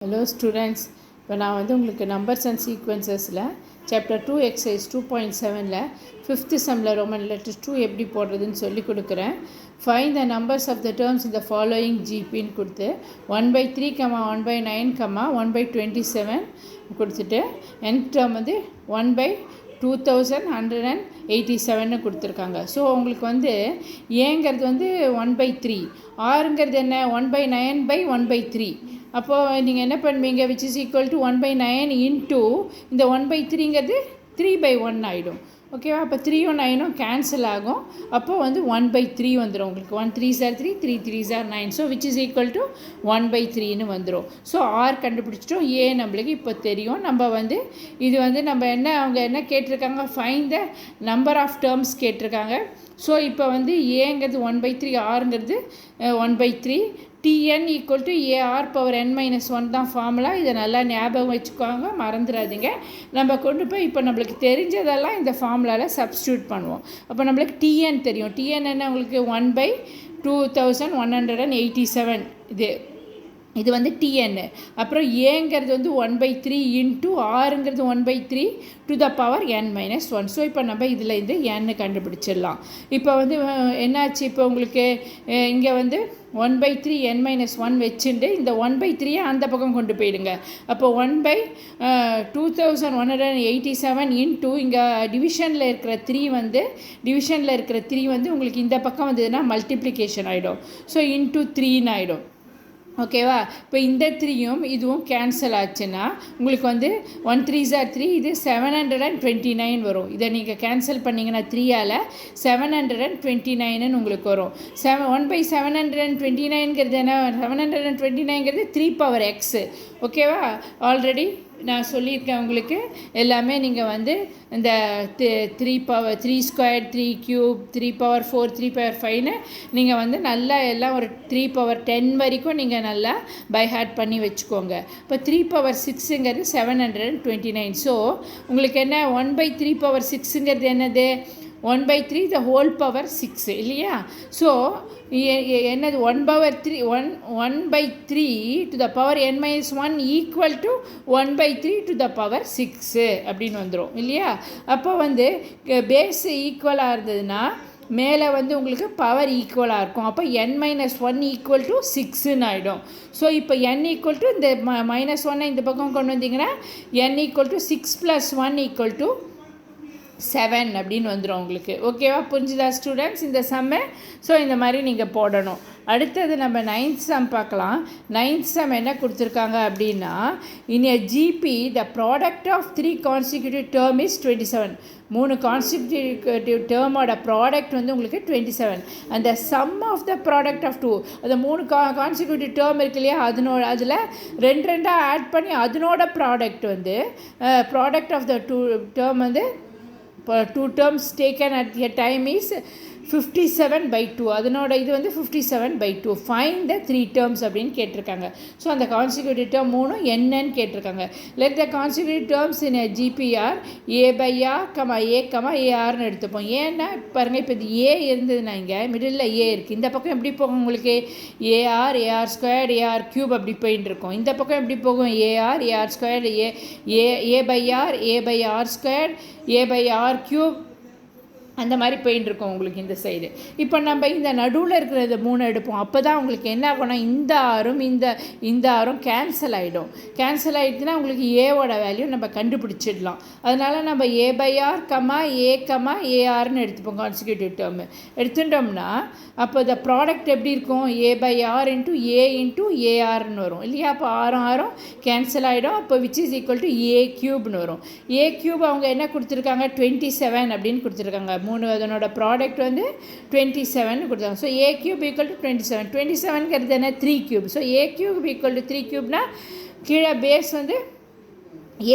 Hello students, இப்போ நான் உங்களுக்கு நம்பர்ஸ் அண்ட் சீக்வன்சஸில் சாப்டர் 2 எக்ஸசைஸ் 2.7ல் 5th சம்மில் ரோமன் லெட்டர்ஸ் 2 எப்படி போடுறதுன்னு சொல்லி கொடுக்குறேன். Find the numbers of the terms இந்த ஃபாலோயிங் ஜிபின்னு கொடுத்து 1/3, 1/9, 1/27 கொடுத்துட்டு nth டேர்ம் 1/2187 கொடுத்துருக்காங்க. ஸோ உங்களுக்கு ஏங்கிறது 1/3, ஆறுங்கிறது என்ன 1/9/1/3. அப்போது நீங்கள் என்ன பண்ணுவீங்க, which is equal to 1/9 into இந்த 1/3ங்கிறது 3/1 ஆகிடும். ஓகேவா? அப்போ 3யும் 9ம் கேன்சல் ஆகும். அப்போது 1/3 வந்துடும் உங்களுக்கு. 1 3s are 3, 3 3s are 9. So which is equal to 1/3ன்னு வந்துடும். ஸோ ஆர் கண்டுபிடிச்சிட்டோம். ஏ நம்மளுக்கு இப்போ தெரியும். நம்ம இது நம்ம அவங்க என்ன கேட்டிருக்காங்க, find the number of terms கேட்டிருக்காங்க. ஸோ இப்போ ஏங்கிறது 1/3, ஆறுங்கிறது 1/3. Tn equal to AR power n-1 தான் ஃபார்முலா. இதை நல்லா ஞாபகம் வச்சுக்கோங்க, மறந்துடாதீங்க. நம்ம கொண்டு போய் இப்போ நம்மளுக்கு தெரிஞ்சதெல்லாம் இந்த ஃபார்முலாவில் சப்ஸ்டியூட் பண்ணுவோம். அப்போ நம்மளுக்கு Tn தெரியும். Tn என்ன உங்களுக்கு 1/2187. இது Tn. அப்புறம் ஏங்கிறது 1/3 இன்ட்டு ஆறுங்கிறது 1/3 to the power n-1. So இப்போ நம்ம இதில் n கண்டுபிடிச்சிடலாம். இப்போ என்னாச்சு, இப்போ உங்களுக்கு இங்கே 1/3 n-1 வச்சுட்டு இந்த 1/3 அந்த பக்கம் கொண்டு போயிடுங்க. அப்போ 1/2187 இன்ட்டு இங்கே டிவிஷனில் இருக்கிற 3 டிவிஷனில் இருக்கிற 3 உங்களுக்கு இந்த பக்கம் வந்ததுன்னா மல்டிப்ளிகேஷன் ஆகிடும். ஸோ இன்ட்டு 3ன்னு ஆகிடும். ஓகேவா? இப்போ இந்த 3யும் இதுவும் கேன்சல் ஆச்சுன்னா உங்களுக்கு 1 3s are 3, இது 729 வரும். இதை நீங்கள் கேன்சல் பண்ணிங்கன்னா 3ஆல் 729ன்னு உங்களுக்கு வரும். 1/729ங்கிறது என்ன, 729ங்கிறது 3 பவர் x. ஓகேவா? ஆல்ரெடி நான் சொல்லியிருக்கேன் உங்களுக்கு எல்லாமே. நீங்கள் இந்த 3 power 3 square, 3 cube, 3 power 4, 3 power 5ன்னு நீங்கள் நல்லா எல்லாம் ஒரு 3 பவர் 10 வரைக்கும் நீங்கள் நல்லா பை ஹார்ட் பண்ணி வச்சுக்கோங்க. இப்போ 3 பவர் 6ங்கிறது 729. ஸோ உங்களுக்கு என்ன 1/3 பவர் 6ங்கிறது என்னது, 1/3 த ஹோல் பவர் 6 இல்லையா? ஸோ என்னது 1/3 to the power n-1 equal to 1/3 to the power 6 அப்படின்னு வந்துடும் இல்லையா? அப்போ பேஸ் ஈக்குவலாக இருந்ததுன்னா மேலே உங்களுக்கு பவர் ஈக்குவலாக இருக்கும். அப்போ n-1 ஈக்குவல் டு 6ன்னு ஆகிடும். ஸோ இப்போ n ஈக்குவல் டு இந்த -1 இந்த பக்கம் கொண்டு வந்தீங்கன்னா n equal to 6 + 1 equal to 7 அப்படின்னு வந்துடும் உங்களுக்கு. ஓகேவா? புரிஞ்சுதா ஸ்டூடெண்ட்ஸ் இந்த சம்மை? ஸோ இந்த மாதிரி நீங்கள் போடணும். அடுத்தது நம்ம 9th சம் பார்க்கலாம். 9th சம் என்ன கொடுத்துருக்காங்க அப்படின்னா, in a GP the product of 3 consecutive term is 27. 3 consecutive டேர்மோட ப்ராடக்ட் உங்களுக்கு 27. அந்த sum of the product of 2, அந்த 3 கான்சிக்யூட்டிவ் டேர்ம் இருக்கு இல்லையா, அதில் 2 ஆட் பண்ணி அதனோட product product of the 2 term 2 terms taken at a time is 57/2. அதனோட இது 57/2. ஃபைண்ட் த 3 terms அப்படின்னு கேட்டிருக்காங்க. ஸோ அந்த கான்சிக்யூட்டிவ் டேர்ம் 3 என்னன்னு கேட்டிருக்காங்க. Let the consecutive terms in GPR A/R, ARன்னு எடுத்துப்போம். ஏன்னா பாருங்கள், இப்போ இது ஏ இருந்ததுன்னா இங்கே மிடில் ஏ இருக்குது. இந்த பக்கம் எப்படி போகும் உங்களுக்கு, AR, AR², AR³ அப்படி போயின்னு இருக்கும். இந்த பக்கம் எப்படி போகும், AR, AR², A/R, A/R², A/R³ அந்த மாதிரி போயின்னு இருக்கும் உங்களுக்கு இந்த சைடு. இப்போ நம்ம இந்த நடுவில் இருக்கிற இந்த 3 எடுப்போம். அப்போ தான் உங்களுக்கு என்ன ஆகும்னா இந்த ஆரும் இந்த ஆரும் கேன்சல் ஆகிடும். கேன்சல் ஆகிடுச்சுன்னா உங்களுக்கு ஏவோட வேல்யூ நம்ம கண்டுபிடிச்சிடலாம். அதனால் நம்ம A/R, ARன்னு எடுத்துப்போம். கான்சிக்யூட்டிவ் டேர்மு எடுத்துட்டோம்னா அப்போ இந்த ப்ராடக்ட் எப்படி இருக்கும், A/R இன்ட்டு A இன்ட்டு ARன்னு வரும் இல்லையா? அப்போ ஆரும் கேன்சல் ஆகிடும். அப்போ which is equal to A³ வரும். A³ அவங்க என்ன கொடுத்துருக்காங்க, 27 அப்படின்னு கொடுத்துருக்காங்க. 3 அதனோட ப்ராடக்ட் 27 கொடுத்தாங்க. So A³ equal to 27. 27ங்கிறது என்ன, 3³ ஸோ A³ ஈக்குவல் டு 3³ கீழே பேஸ்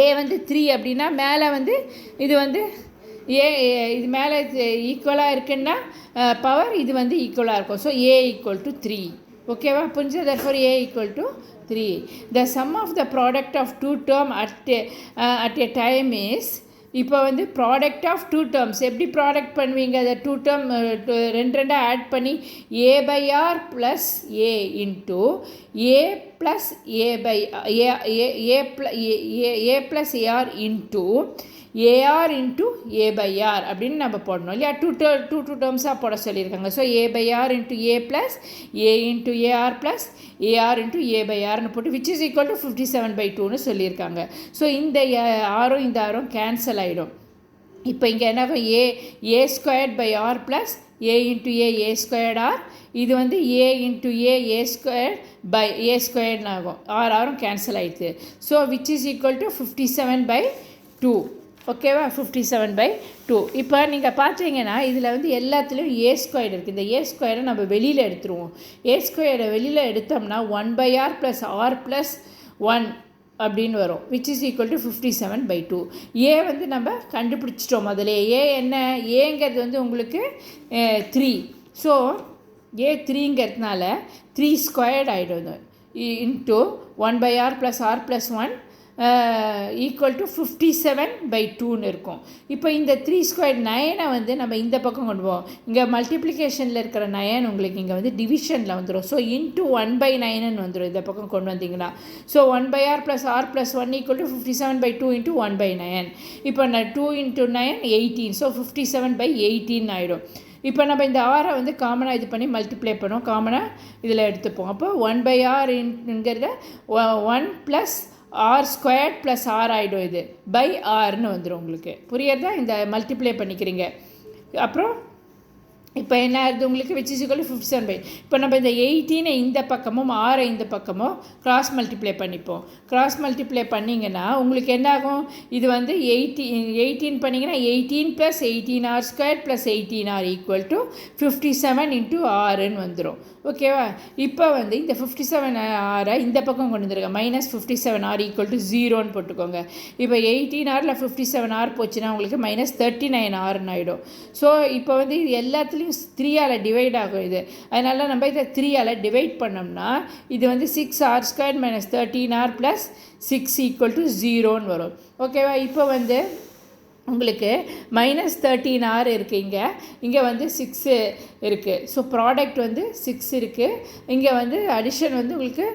A 3 அப்படின்னா மேலே இது A இது மேலே ஈக்குவலாக இருக்குன்னா பவர் இது ஈக்குவலாக இருக்கும். So A equal to 3. ஓகேவா? புரிஞ்சு? therefore A equal to 3. The sum of the product of 2 term at a time is இப்போ வந்து ப்ராடக்ட் ஆஃப் டூ டேர்ம்ஸ் எப்படி ப்ராடக்ட் பண்ணுவீங்க? அதை டூ டேர்ம் ரெண்டாக ஆட் பண்ணி a/r plus A into A plus A by A plus A R into A R into a/r அப்படின்னு நம்ம போடணும் இல்லையா? டூ டேர்ம்ஸாக போட சொல்லியிருக்காங்க. So a/r into A plus A into A R plus A R into a/rனு போட்டு விச் இஸ் ஈக்குவல் டு 57/2ன்னு சொல்லியிருக்காங்க. ஸோ இந்த ஆரும் இந்த ஆரும் கேன்சல் ஆகிடும். இப்போ இங்கே என்ன A squared by R plus A into A squared R, இது வந்து A into A squared by A ஸ்கொயர்ட்னு ஆகும். ஆரும் கேன்சல் ஆகிடுது. So which is equal to 57/2. ஓகேவா? 57/2. இப்போ நீங்கள் பார்த்தீங்கன்னா இதில் வந்து எல்லாத்துலேயும் ஏ ஸ்கொயர் இருக்குது. இந்த ஏ ஸ்கொயரை நம்ம வெளியில் எடுத்துருவோம். ஏ ஸ்கொயரை வெளியில் எடுத்தோம்னா 1/r ப்ளஸ் ஆர் ப்ளஸ் 1 அப்படின்னு வரும் விச் இஸ் ஈக்குவல் டு 57/2. ஏ வந்து நம்ம கண்டுபிடிச்சிட்டோம் முதலே. ஏ என்ன? ஏங்கிறது வந்து உங்களுக்கு 3. ஸோ ஏ 3ங்கிறதுனால 3 ஸ்கொயர்ட் ஆகிடும் into 1/r plus R plus 1 equal to 57/2ன்னு இருக்கும். இப்போ இந்த 3 ஸ்கொயர் 9 வந்து நம்ம இந்த பக்கம் கொண்டு போவோம். இங்கே மல்டிப்ளிகேஷனில் இருக்கிற 9 உங்களுக்கு இங்கே வந்து டிவிஷனில் வந்துடும். ஸோ இன்ட்டு 1/9ன்னு வந்துடும் இந்த பக்கம் கொண்டு வந்தீங்கன்னா. So 1/r plus R plus 1 equal to 57/2 into 1/9. இப்போ நான் 2 இன்ட்டு 9 18. ஸோ 57/18 ஆகிடும். இப்போ நம்ம இந்த ஆரை வந்து காமனாக இது பண்ணி மல்டிப்ளை பண்ணுவோம். காமனாக இதில் எடுத்துப்போம். அப்போ 1/rங்கிறத 1 plus R squared plus R ஆகிடும். இது பை ஆர்னு வந்துடும். உங்களுக்கு புரியறதா? இந்த மல்டிப்ளை பண்ணிக்கிறீங்க. அப்புறம் இப்போ என்ன ஆகுது உங்களுக்கு விச் இஸ் ஈக்குவல் டு 57/. இப்போ நம்ம இந்த 18 இந்த பக்கமும் 6 இந்த பக்கமும் கிராஸ் மல்டிப்ளை பண்ணிப்போம். கிராஸ் மல்டிப்ளை பண்ணிங்கன்னா உங்களுக்கு என்ன ஆகும்? இது வந்து 18 பண்ணிங்கன்னா 18 plus 18r square plus 18r equal to 57 into ஆறுன்னு வந்துடும். ஓகேவா? இப்போ வந்து இந்த 57r இந்த பக்கம் கொண்டு வந்துருங்க. மைனஸ் 57r ஈக்குவல் டு 0ன்னு போட்டுக்கோங்க. இப்போ 18rல 57r போச்சுன்னா உங்களுக்கு மைனஸ் 39rன்னு ஆகிடும். ஸோ இப்போ வந்து இது எல்லாத்துலேயும் 3ஆல் டிவைட் ஆகும் இது. அதனால் நம்ம இதை 3ஆல் டிவைட் பண்ணோம்னா இது வந்து 6r square minus 13r plus 6 equal to 0ன்னு வரும். ஓகேவா? இப்போ வந்து உங்களுக்கு மைனஸ் 13r இருக்குது. இங்கே வந்து 6 இருக்குது. ஸோ ப்ராடக்ட் வந்து 6 இருக்குது. இங்கே வந்து அடிஷன் வந்து உங்களுக்கு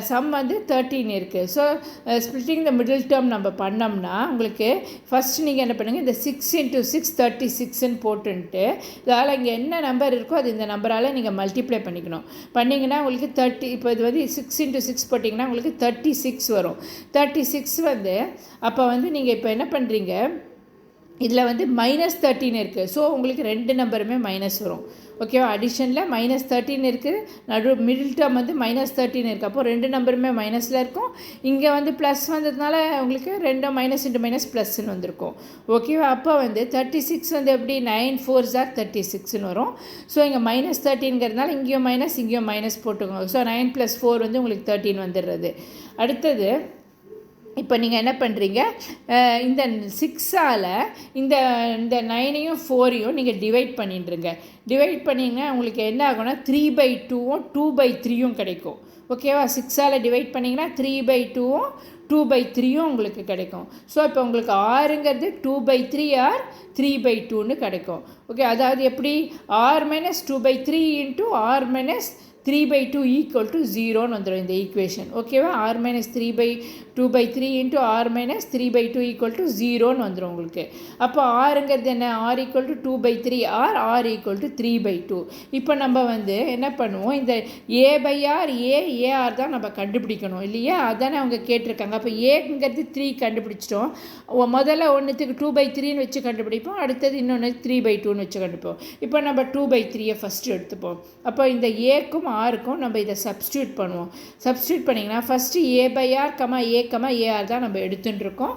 சம் வந்து 13 இருக்குது. ஸோ ஸ்ப்ளிட்டிங் த மிடில் டேர்ம் நம்ம பண்ணோம்னா உங்களுக்கு ஃபஸ்ட்டு நீங்கள் என்ன பண்ணுங்கள், இந்த 6 இன்ட்டு 6 36ன்னு போட்டுன்ட்டு இதால் இங்கே என்ன நம்பர் இருக்கோ அது இந்த நம்பரால் நீங்கள் மல்டிப்ளை பண்ணிக்கணும். பண்ணிங்கன்னா உங்களுக்கு 30. இப்போ இது வந்து 6 இன்ட்டு 6 போட்டிங்கன்னா உங்களுக்கு 36 வரும். 36 வந்து அப்போ வந்து நீங்கள் இப்போ என்ன பண்ணுறீங்க, இதில் வந்து மைனஸ் 13 இருக்குது. ஸோ உங்களுக்கு ரெண்டு நம்பருமே மைனஸ் வரும். ஓகேவா? அடிஷனில் மைனஸ் 13 இருக்குது, மிடில் டேர்ம் வந்து மைனஸ் 13 இருக்குது. அப்போது ரெண்டு நம்பருமே மைனஸில் இருக்கும். இங்கே வந்து ப்ளஸ் வந்ததுனால உங்களுக்கு ரெண்டும் மைனஸ் இன்ட்டு மைனஸ் ப்ளஸ்ன்னு வந்திருக்கும். ஓகேவா? அப்போ வந்து 36 வந்து எப்படி 9 4s are 36ன்னு வரும். ஸோ இங்கே மைனஸ் 13ங்கிறதுனால இங்கேயும் மைனஸ் போட்டுக்கோங்க. ஸோ 9 + 4 வந்து உங்களுக்கு 13 வந்துடுறது. அடுத்தது இப்போ நீங்கள் என்ன பண்ணுறீங்க, இந்த 6ஆல் இந்த 9ஐயும் 4ஐயும் நீங்கள் டிவைட் பண்ணிட்டுருங்க. டிவைட் பண்ணிங்கன்னா உங்களுக்கு என்ன ஆகும்னா 3/2ம் 2/3யும் கிடைக்கும். ஓகேவா? 6ஆல் டிவைட் பண்ணிங்கன்னா 3/2ம் 2/3யும் உங்களுக்கு கிடைக்கும். ஸோ இப்போ உங்களுக்கு ஆறுங்கிறது 2/3 ஆர் 3/2ன்னு கிடைக்கும். ஓகே, அதாவது எப்படி r - 2/3 into r - 3/2 equal to 0ன்னு வந்துடும் இந்த ஈக்குவேஷன். ஓகேவா? r - 2/3 into r - 3/2 equal to 0ன்னு வந்துடும் உங்களுக்கு. அப்போ ஆறுங்கிறது என்ன, r equal to 2/3 r equal to 3/2. இப்போ நம்ம வந்து என்ன பண்ணுவோம், இந்த a/r AR தான் நம்ம கண்டுபிடிக்கணும் இல்லையா? அதானே அவங்க கேட்டிருக்காங்க. அப்போ ஏங்கிறது 3 கண்டுபிடிச்சிட்டோம். முதல்ல ஒன்றுத்துக்கு 2/3ன்னு வச்சு கண்டுபிடிப்போம், அடுத்தது இன்னொன்று 3/2ன்னு வச்சு கண்டுபிடிப்போம். இப்போ நம்ம 2/3 ஃபஸ்ட்டு எடுத்துப்போம். அப்போ இந்த ஏக்கும் ஆருக்கும் நம்ம இதை சப்ஸ்டியூட் பண்ணுவோம். சப்ஸ்டியூட் பண்ணிங்கன்னா ஃபஸ்ட்டு a/r, AR தான் நம்ம எடுத்துட்டுருக்கோம்.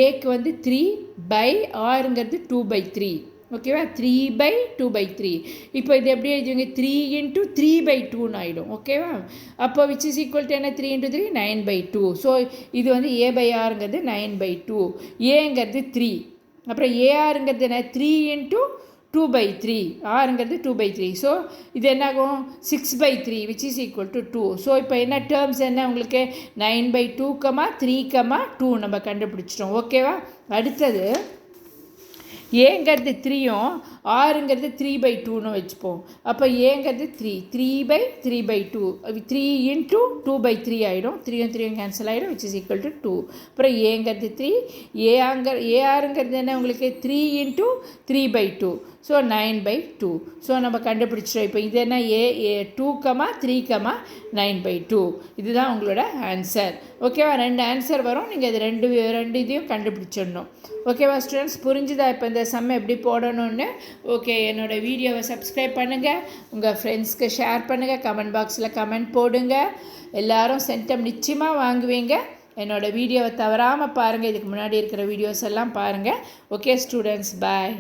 ஏக்கு வந்து 3/rங்கிறது 2/3. ஓகேவா? 3/2/3. இப்போ இது எப்படி எழுதுவீங்க, 3 இன்ட்டு 3/2ன்னு ஆகிடும். ஓகேவா? அப்போ விச் இஸ் ஈக்குவல் டு என்ன, 3 இன்ட்டு 3 9/2. ஸோ இது வந்து a/rங்கிறது 9/2, ஏங்கிறது 3. அப்புறம் ஏஆருங்கிறது என்ன, 3 இன்ட்டு 2/3 ஆறுங்கிறது 2/3 ஸோ இது என்னாகும் 6/3 which is equal to 2 so இப்போ என்ன டேர்ம்ஸ் என்ன உங்களுக்கு 9/2, 3, 2 நம்ம கண்டுபிடிச்சிட்டோம் ஓகேவா அடுத்தது ஏங்கிறது 3யும் ஆறுங்கிறது 3/2ன்னு வச்சுப்போம் அப்போ ஏங்கிறது 3/3/2 3 into 2/3 ஆகிடும் 3யும் 3யும் கேன்சல் ஆகிடும் which is equal to 2 அப்புறம் ஏங்கிறது 3 ஏஆருங்கிறது என்ன உங்களுக்கு 3 into 3/2 ஸோ 9/2 ஸோ நம்ம கண்டுபிடிச்சிட்டோம் இப்போ இது என்ன 2, 3, 9/2 இதுதான் உங்களோட ஆன்சர் ஓகேவா 2 ஆன்சர் வரும் நீங்கள் இது ரெண்டு இதையும் கண்டுபிடிச்சிடணும் ஓகேவா ஸ்டூடெண்ட்ஸ் புரிஞ்சுதா இப்போ இந்த சம் எப்படி போடணும்னு ஓகே என்னோடய வீடியோவை சப்ஸ்கிரைப் பண்ணுங்கள் உங்கள் ஃப்ரெண்ட்ஸ்க்கு ஷேர் பண்ணுங்கள் கமெண்ட் பாக்ஸில் கமெண்ட் போடுங்க எல்லோரும் சென்டம் நிச்சயமாக வாங்குவீங்க என்னோடய வீடியோவை தவறாமல் பாருங்கள் இதுக்கு முன்னாடி இருக்கிற வீடியோஸ் எல்லாம் பாருங்கள் ஓகே ஸ்டூடெண்ட்ஸ் பாய்